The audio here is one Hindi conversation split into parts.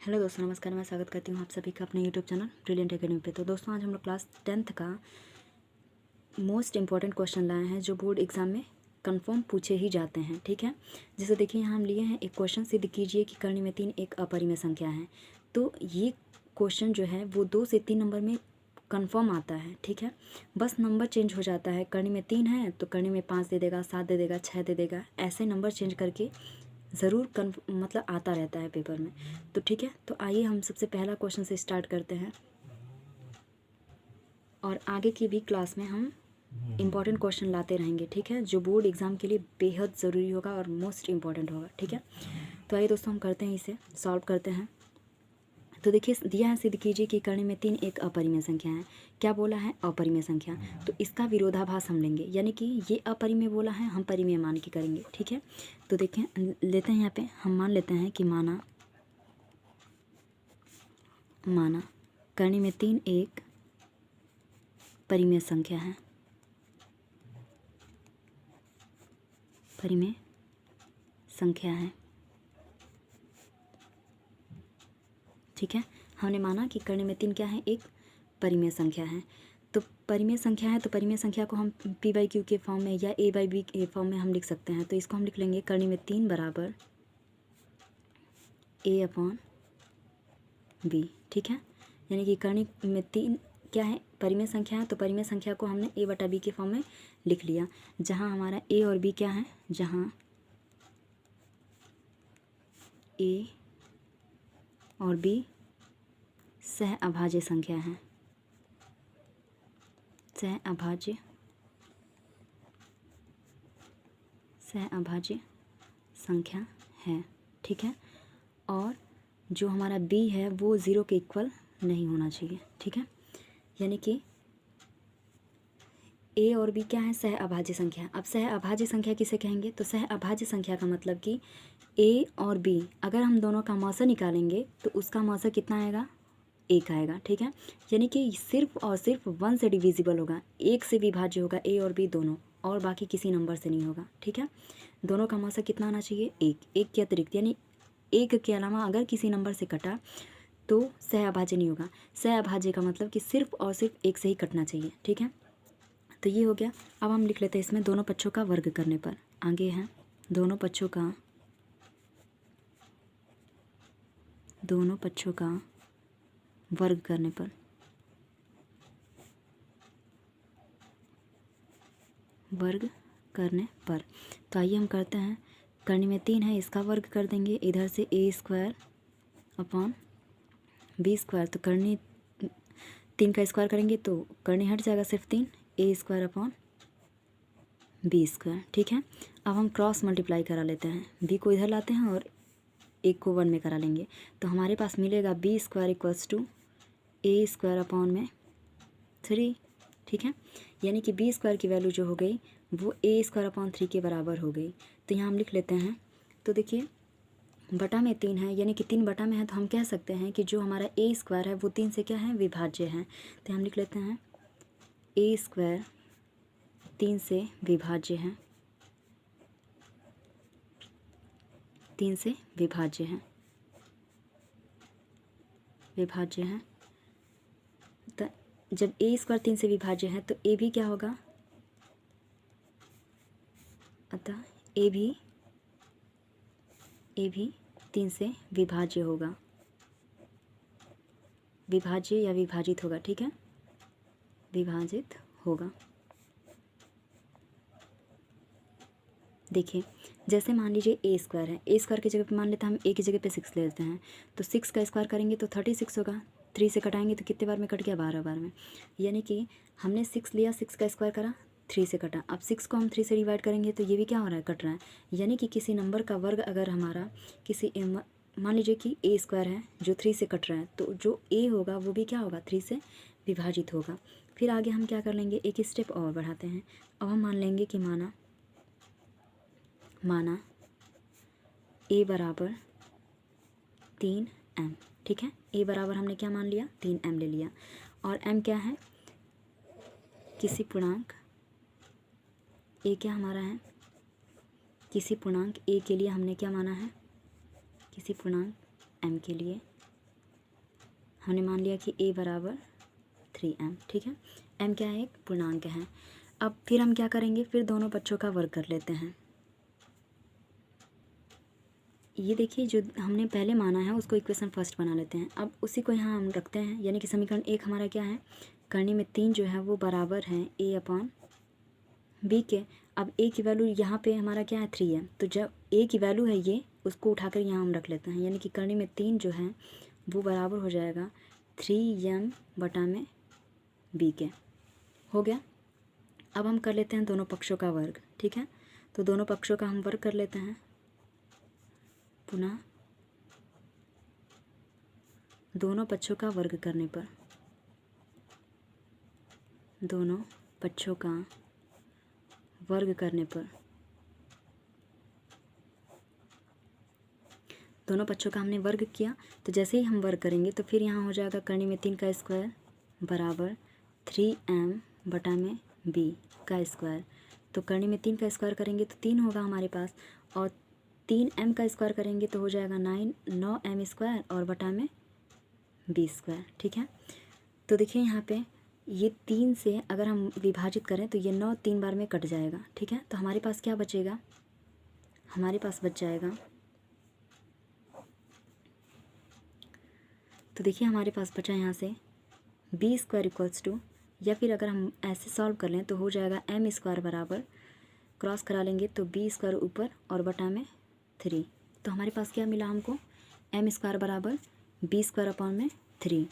हेलो दोस्तों, नमस्कार। मैं स्वागत करती हूँ आप सभी का अपने यूट्यूब चैनल ब्रिलियंट एकेडमी पे। तो दोस्तों, आज हम लोग क्लास 10th का मोस्ट इंपॉर्टेंट क्वेश्चन लाए हैं जो बोर्ड एग्जाम में कंफर्म पूछे ही जाते हैं। ठीक है, जैसे देखिए यहाँ हम लिए हैं एक क्वेश्चन, सिद्ध कीजिए कि कर्ण में 3 एक अपरिमेय संख्या है। तो ये क्वेश्चन जो है वो 2 से 3 नंबर में कंफर्म आता है। ठीक है, बस नंबर चेंज हो जाता है। कर्ण में 3 है तो कर्ण में 5 दे देगा, 7 दे देगा, 6 दे देगा, ऐसे नंबर चेंज करके ज़रूर मतलब आता रहता है पेपर में। तो ठीक है, तो आइए हम सबसे पहला क्वेश्चन से स्टार्ट करते हैं और आगे की भी क्लास में हम इम्पॉर्टेंट क्वेश्चन लाते रहेंगे। ठीक है, जो बोर्ड एग्ज़ाम के लिए बेहद ज़रूरी होगा और मोस्ट इम्पॉर्टेंट होगा। ठीक है, तो आइए दोस्तों हम करते हैं, इसे सॉल्व करते हैं। तो देखिए दिया है, सिद्ध कीजिए कि कर्ण में 3 एक अपरिमेय संख्या है। क्या बोला है? अपरिमेय संख्या। तो इसका विरोधाभास हम लेंगे, यानी कि ये अपरिमेय बोला है, हम परिमेय मान के करेंगे। ठीक है, तो देखें लेते हैं, यहाँ पे हम मान लेते हैं कि माना कर्ण में 3 एक परिमेय संख्या है। परिमेय संख्या है। ठीक है, हमने माना कि कर्ण में 3 क्या है? एक परिमेय संख्या है। तो परिमेय संख्या है तो परिमेय संख्या को हम पी बाई क्यू के फॉर्म में या ए बाई बी के फॉर्म में हम लिख सकते हैं। तो इसको हम लिख लेंगे कर्ण में 3 बराबर ए अपॉन बी। ठीक है, यानी कि कर्ण में 3 क्या है? परिमेय संख्या है। तो परिमेय संख्या को हमने ए बटा बी के फॉर्म में लिख लिया, जहाँ हमारा ए और बी क्या है? जहाँ ए और बी सह अभाज्य संख्या है। सह अभाज्य संख्या है। ठीक है, और जो हमारा बी है वो 0 के इक्वल नहीं होना चाहिए। ठीक है, यानी कि ए और बी क्या है? सह अभाज्य संख्या। अब सह अभाज्य संख्या किसे कहेंगे? तो सह अभाज्य संख्या का मतलब कि ए और बी अगर हम दोनों का मौसा निकालेंगे तो उसका मौसा कितना आएगा? 1 आएगा। ठीक है, यानी कि सिर्फ और सिर्फ 1 से डिविजिबल होगा, 1 से विभाज्य होगा ए और बी दोनों, और बाकी किसी नंबर से नहीं होगा। ठीक है, दोनों का मौसा कितना आना चाहिए? 1। 1 के अतिरिक्त, यानी 1 के अलावा अगर किसी नंबर से कटा तो सह अभाज्य नहीं होगा। सह अभाज्य का मतलब कि सिर्फ और सिर्फ 1 से ही कटना चाहिए। ठीक है, तो ये हो गया। अब हम लिख लेते हैं इसमें दोनों पक्षों का वर्ग करने पर। आगे है दोनों पक्षों का वर्ग करने पर। तो आइए हम करते हैं। कर्ण में 3 है, इसका वर्ग कर देंगे, इधर से ए स्क्वायर अपॉन बी स्क्वायर। तो कर्ण 3 का स्क्वायर करेंगे तो कर्ण हट जाएगा, सिर्फ 3, ए स्क्वायर अपॉन बी स्क्वायर। ठीक है, अब हम क्रॉस मल्टीप्लाई करा लेते हैं, बी को इधर लाते हैं और एक को 1 में करा लेंगे। तो हमारे पास मिलेगा B square equals to A square upon में 3। ठीक है, यानी कि बी स्क्वायर की वैल्यू जो हो गई वो ए स्क्वायर अपॉन 3 के बराबर हो गई। तो यहाँ हम लिख लेते हैं। तो देखिए बटा में 3 है, यानी कि 3 बटा में है, तो हम कह सकते हैं कि जो हमारा ए स्क्वायर है वो 3 से क्या है? विभाज्य है। तो हम लिख लेते हैं ए स्क्वायर 3 से विभाज्य है। 3 से विभाज्य है। तो जब ए स्क्वायर 3 से विभाज्य है तो ए भी क्या होगा? अतः ए भी 3 से विभाज्य होगा, विभाज्य या विभाजित होगा। ठीक है, विभाजित होगा। देखिए जैसे मान लीजिए ए स्क्वायर है, ए स्क्वायर की जगह पे मान लेते हैं हम ए की जगह पे 6 ले लेते हैं। तो 6 का स्क्वायर करेंगे तो 36 होगा। 3 से कटाएंगे तो कितने बार में कट गया? 12 बार में। यानी कि हमने 6 लिया, 6 का स्क्वायर करा, 3 से कटा। अब 6 को हम 3 से डिवाइड करेंगे तो ये भी क्या हो रहा है? कट रहा है। यानी कि किसी नंबर का वर्ग अगर हमारा किसी मान लीजिए कि ए स्क्वायर है जो 3 से कट रहा है, तो जो ए होगा वो भी क्या होगा? 3 से विभाजित होगा। फिर आगे हम क्या कर लेंगे? एक स्टेप और बढ़ाते हैं। अब हम मान लेंगे कि माना ए बराबर 3m। ठीक है, ए बराबर हमने क्या मान लिया? 3m ले लिया। और m क्या है? किसी पूर्णांक ए क्या हमारा है? किसी पूर्णांक ए के लिए हमने क्या माना है? किसी पूर्णांक m के लिए हमने मान लिया कि a बराबर 3m, ठीक है। m क्या है, एक पूर्णांक है। अब फिर हम क्या करेंगे, फिर दोनों पक्षों का वर्ग कर लेते हैं। ये देखिए जो हमने पहले माना है उसको इक्वेशन फर्स्ट बना लेते हैं। अब उसी को यहाँ हम रखते हैं, यानी कि समीकरण 1 हमारा क्या है, करनी में 3 जो है वो बराबर है a अपॉन b के। अब a की वैल्यू यहाँ पे हमारा क्या है 3 है, तो जब a की वैल्यू है ये, उसको उठाकर यहाँ हम रख लेते हैं, यानी कि करनी में 3 जो है वो बराबर हो जाएगा 3m बटा में b के। हो गया। अब हम कर लेते हैं दोनों पक्षों का वर्ग, ठीक है। तो दोनों पक्षों का हम वर्ग कर लेते हैं। पुनः दोनों पक्षों का वर्ग करने पर, दोनों पक्षों का वर्ग करने पर, दोनों पक्षों का हमने वर्ग किया, तो जैसे ही हम वर्ग करेंगे तो फिर यहाँ हो जाएगा करनी में 3 का स्क्वायर बराबर 3m बटा में b का स्क्वायर। तो करनी में 3 का स्क्वायर करेंगे तो 3 होगा हमारे पास, और 3m का स्क्वायर करेंगे तो हो जाएगा 9m स्क्वायर और बटा में b स्क्वायर, ठीक है। तो देखिए यहाँ पे ये 3 से अगर हम विभाजित करें तो ये 9 3 बार में कट जाएगा, ठीक है। तो हमारे पास क्या बचेगा, हमारे पास बच जाएगा, तो देखिए हमारे पास बचा यहाँ से बी स्क्वायर इक्वल्स टू, या फिर अगर हम ऐसे सॉल्व कर लें तो हो जाएगा एम स्क्वायर बराबर, क्रॉस करा लेंगे तो बी स्क्वायर ऊपर और बटा में 3। तो हमारे पास क्या मिला हमको, एम स्क्वायर बराबर बी स्क्वायर अपॉन में 3,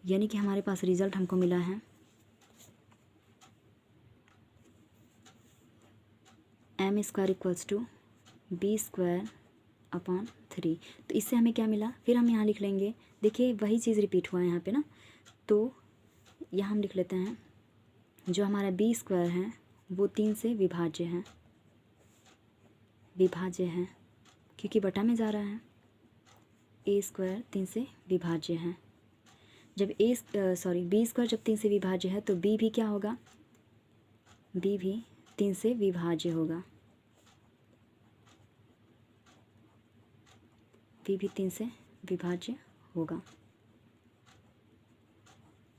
यानी कि हमारे पास रिजल्ट हमको मिला है M square equals to B square upon 3। तो इससे हमें क्या मिला, फिर हम यहाँ लिख लेंगे, देखिए वही चीज़ रिपीट हुआ है यहाँ पे ना, तो यहाँ हम लिख लेते हैं जो हमारा बी स्क्वायर है वो 3 से विभाज्य है, विभाज्य है क्योंकि बटा में जा रहा है, ए स्क्वायर 3 से विभाज्य है। जब बी स्क्वायर जब 3 से विभाज्य है तो बी भी क्या होगा, बी भी 3 से विभाज्य होगा, बी भी 3 से विभाज्य होगा,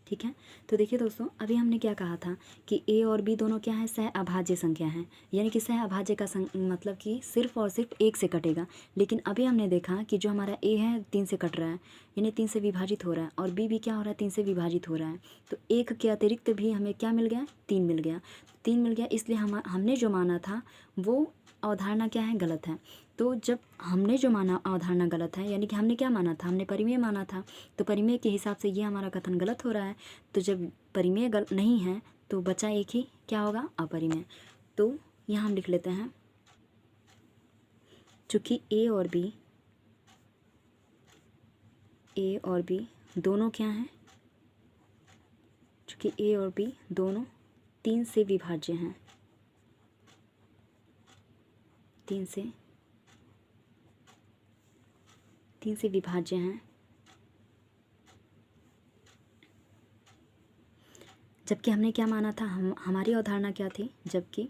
ठीक है। तो देखिए दोस्तों, अभी हमने क्या कहा था कि ए और बी दोनों क्या है, सह अभाज्य संख्या है, यानी कि सह अभाज्य का मतलब कि सिर्फ और सिर्फ 1 से कटेगा। लेकिन अभी हमने देखा कि जो हमारा ए है 3 से कट रहा है, यानी 3 से विभाजित हो रहा है, और बी भी क्या हो रहा है, 3 से विभाजित हो रहा है। तो 1 के अतिरिक्त भी हमें क्या मिल गया, 3 मिल गया, 3 मिल गया, इसलिए हमने जो माना था वो अवधारणा क्या है, गलत है। तो जब हमने जो माना अवधारणा गलत है, यानी कि हमने क्या माना था, हमने परिमेय माना था, तो परिमेय के हिसाब से ये हमारा कथन गलत हो रहा है। तो जब परिमेय नहीं है तो बचा एक ही, क्या होगा, अपरिमेय। तो यहाँ हम लिख लेते हैं चूँकि ए और बी दोनों क्या हैं, चूँकि ए और बी दोनों 3 से विभाज्य हैं, 3 से विभाज्य हैं, जबकि हमने क्या माना था, हमारी अवधारणा क्या थी, जबकि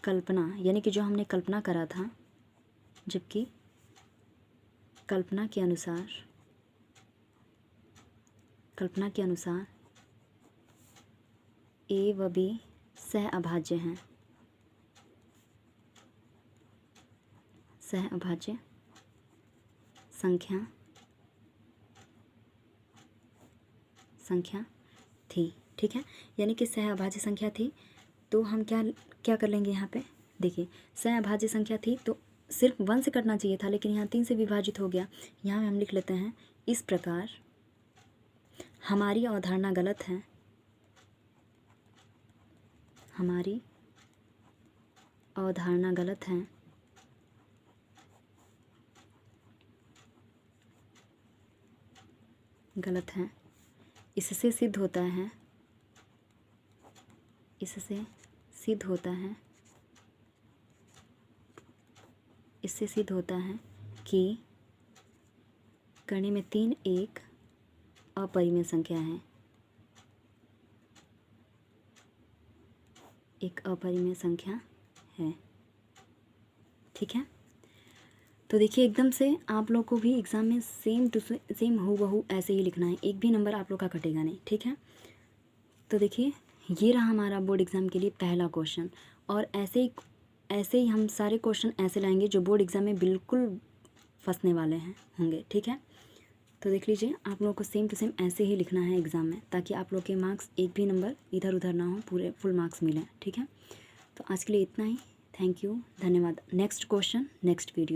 कल्पना, यानी कि जो हमने कल्पना करा था, जबकि कल्पना के अनुसार ए व बी सह अभाज्य हैं, सह अभाज्य संख्या थी, ठीक है। यानी कि सह अभाज्य संख्या थी, तो हम क्या कर लेंगे यहाँ पे, देखिए सह अभाज्य संख्या थी तो सिर्फ 1 से कटना चाहिए था, लेकिन यहाँ 3 से विभाजित हो गया। यहाँ हम लिख लेते हैं इस प्रकार हमारी अवधारणा गलत है, हमारी अवधारणा गलत है, गलत है। इससे सिद्ध होता है, इससे सिद्ध होता है कि करने में 3 एक अपरिमेय संख्या है, एक अपरिमेय संख्या है, ठीक है। तो देखिए एकदम से आप लोग को भी एग्ज़ाम में सेम टू सेम हूबहू ऐसे ही लिखना है, एक भी नंबर आप लोग का कटेगा नहीं, ठीक है। तो देखिए ये रहा हमारा बोर्ड एग्ज़ाम के लिए पहला क्वेश्चन, और ऐसे ही हम सारे क्वेश्चन ऐसे लाएंगे जो बोर्ड एग्ज़ाम में बिल्कुल फंसने वाले हैं होंगे, ठीक है। तो देख लीजिए आप लोगों को सेम टू सेम ऐसे ही लिखना है एग्ज़ाम में, ताकि आप लोग के मार्क्स एक भी नंबर इधर उधर ना हो, पूरे फुल मार्क्स मिलें, ठीक है। तो आज के लिए इतना ही। थैंक यू, धन्यवाद। Next question next video.